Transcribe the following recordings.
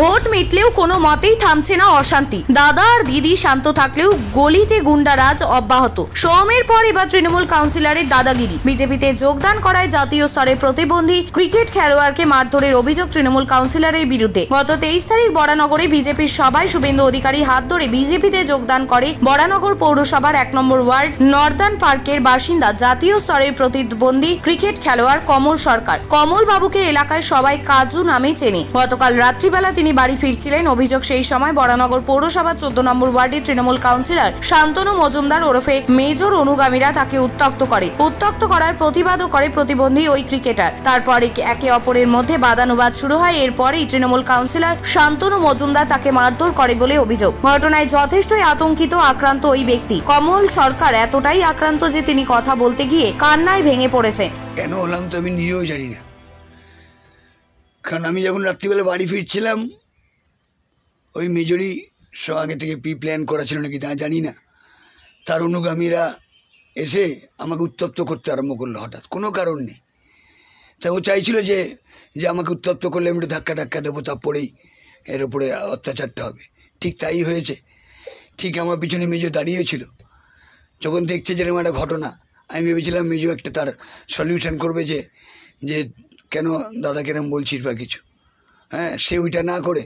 Vote মিটলেও কোনো মতেই থামছে না অশান্তি। দাদা আর দিদি শান্ত থাকলেও গলিতে গুন্ডারাজ অব্যাহত। সৌমের পর এবার তৃণমূল কাউন্সিলরের দাদাগিরি। বিজেপিতে যোগদান করায় জাতীয় স্তরে প্রতিবন্ধী ক্রিকেট খেলোয়াড়কে মারধরের অভিযোগ তৃণমূল কাউন্সিলরের বিরুদ্ধে। গত 23 তারিখ বরানগরে বিজেপির সভায় শুভেন্দু অধিকারী হাত ধরে বিজেপিতে যোগদান করে বরানগর পৌরসভার 1 নম্বর ওয়ার্ড নর্দার্ন পার্কের বাসিন্দা জাতীয় স্তরের প্রতিবন্ধী ক্রিকেট খেলোয়াড় কমল সরকার। কমল বাবুকে এলাকায় সবাই কাজু নামে চেনে। গতকাল রাত্রিবেলা তিনি বাড়ি ফিরছিলেন। অভিযোগ, সেই সময় বরানগর পৌরসভার 14 নম্বর ওয়ার্ডের তৃণমূল কাউন্সিলর শান্তনু মজুমদার ওরফে মেজর অনুগামীরা তাকে উত্ত্যক্ত করার প্রতিবাদও করে প্রতিবন্ধী ওই ক্রিকেটার। তারপরে একে অপরের মধ্যে বাদানুবাদ শুরু হয়। এরপরেই তৃণমূল কাউন্সিলর শান্তনু মজুমদার তাকে মারধর করে বলে অভিযোগ। ঘটনায় যথেষ্টই আক্রান্ত ওই ব্যক্তি। কমল সরকার এতটাই আক্রান্ত যে তিনি কথা বলতে গিয়ে কান্নায় ভেঙে পড়েছে। কেন হলাম তো আমি নিজেও জানি না, কারণ আমি যখন রাত্রিবেলা বাড়ি ফিরছিলাম ওই মেজরই সব আগে থেকে প্ল্যান করা ছিল নাকি তা জানি না, তার অনুগামীরা এসে আমাকে উত্তপ্ত করতে আরম্ভ করলো হঠাৎ, কোনো কারণ নেই। তা ও চাইছিল যে আমাকে উত্তপ্ত করলে আমি একটু ধাক্কা দেবো, তারপরেই এর উপরে অত্যাচারটা হবে। ঠিক তাই হয়েছে। ঠিক আমার পিছনে মেজো দাঁড়িয়েছিল। যখন দেখছে যেরকম একটা ঘটনা, আমি ভেবেছিলাম মেজো একটা তার সলিউশন করবে যে কেন দাদা কেরম বলছিস বা কিছু। হ্যাঁ, সে ওইটা না করে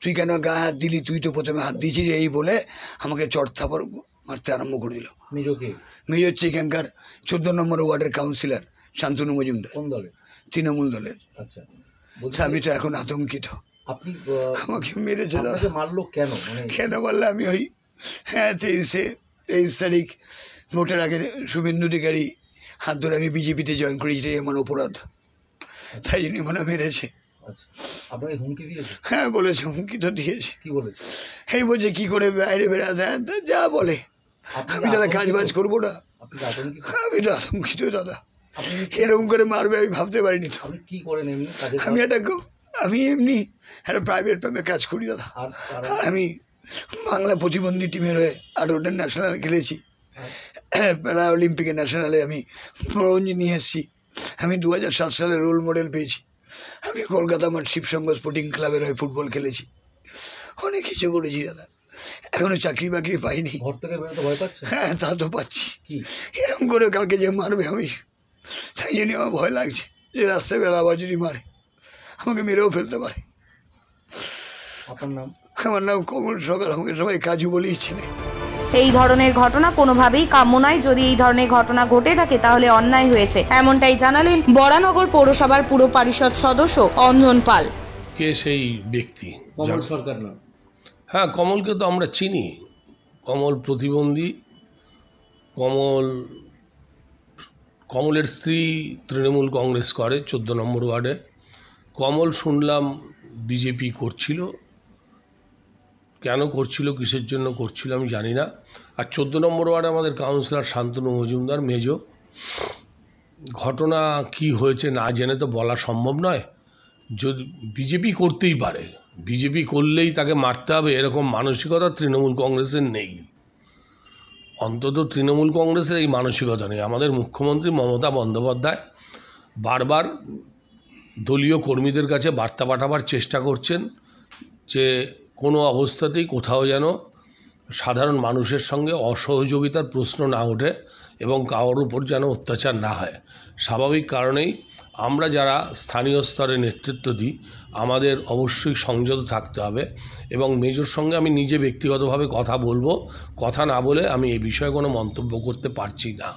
তুই কেন গায়ে হাত দিলি, তুই তো প্রথমে হাত দিয়েছিস, এই বলে আমাকে চড়থাপড় মারতে আরম্ভ করে দিল। মেজো হচ্ছে এখানকার 14 নম্বর ওয়ার্ডের কাউন্সিলর শান্তনু মজুমদার, তৃণমূল দলের। আমি তো এখন আতঙ্কিত। আমাকে মেরেছে দাদা। কেন বললে আমি ওই 23 তারিখ ভোটের আগে শুভেন্দু অধিকারী হাত ধরে আমি বিজেপিতে জয়েন করেছি, আমার অপরাধ। তাই জন্য মনে মেরেছে। হ্যাঁ বলেছে, হুমকি তো দিয়েছে। এই বলছে কি করে বাইরে বেড়াতে, যা বলে। আমি দাদা কাজ বাজ করবো না, আমি তো আতঙ্কিত দাদা। এরকম করে মারবে আমি ভাবতে পারিনি তো। আমি এমনি একটা প্রাইভেট ফার্মে কাজ করি দাদা। আর আমি বাংলা প্রতিবন্ধী টিমের হয়ে 8টা ন্যাশনাল খেলেছি। প্যারা অলিম্পিকে ন্যাশনালে আমি ব্রোঞ্জ নিয়ে এসেছি। আমি 2007 সালে রোল মডেল পেয়েছি। আমি কলকাতা আমার শিবসংঘ স্পোর্টিং ক্লাবের হয়ে ফুটবল খেলেছি, অনেক কিছু করেছি দাদা। এখনো চাকরি বাকরি পাইনি। হ্যাঁ, তা তো পাচ্ছি। এরকম করে কালকে যে মারবে আমি, তাই জন্য আমার ভয় লাগছে যে রাস্তায় বেলা আবার যদি মারে আমাকে মেরেও ফেলতে পারে। আমার নাম কমল সরকার, আমাকে সবাই কাজু বলেই চেনে। এই ধরনের ঘটনা কোনোভাবেই কাম্য নয়। যদি এই ধরনের ঘটনা ঘটে থাকে তাহলে অন্যায় হয়েছে, এমনটাই জানালেন বরানগর পৌরসভার পুর পরিষদ সদস্য অঞ্জন পাল। কে সেই ব্যক্তি? কমল সরকার না? হ্যাঁ, কমলকে তো আমরা চিনি। কমল প্রতিবন্ধী। কমলের স্ত্রী তৃণমূল কংগ্রেস করে 14 নম্বর ওয়ার্ডে। কমল শুনলাম বিজেপি করছিল। কেন করছিল, কিসের জন্য করছিল আমি জানি না। আর 14 নম্বর ওয়ার্ডে আমাদের কাউন্সিলর শান্তনু মজুমদার মেজো। ঘটনা কি হয়েছে না জেনে তো বলা সম্ভব নয়। যদি বিজেপি করতেই পারে, বিজেপি করলেই তাকে মারতে হবে এরকম মানসিকতা তৃণমূল কংগ্রেসের নেই। অন্তত তৃণমূল কংগ্রেসের এই মানসিকতা নেই। আমাদের মুখ্যমন্ত্রী মমতা বন্দ্যোপাধ্যায় বারবার দলীয় কর্মীদের কাছে বার্তা পাঠাবার চেষ্টা করছেন যে কোনো অবস্থাতেই কোথাও যেন সাধারণ মানুষের সঙ্গে অসহযোগিতার প্রশ্ন না ওঠে এবং কারোর উপর যেন অত্যাচার না হয়। স্বাভাবিক কারণেই আমরা যারা স্থানীয় স্তরে নেতৃত্ব দিই আমাদের অবশ্যই সংযত থাকতে হবে। এবং মেজর সঙ্গে আমি নিজে ব্যক্তিগতভাবে কথা বলবো। কথা না বলে আমি এই বিষয়ে কোনো মন্তব্য করতে পারছি না।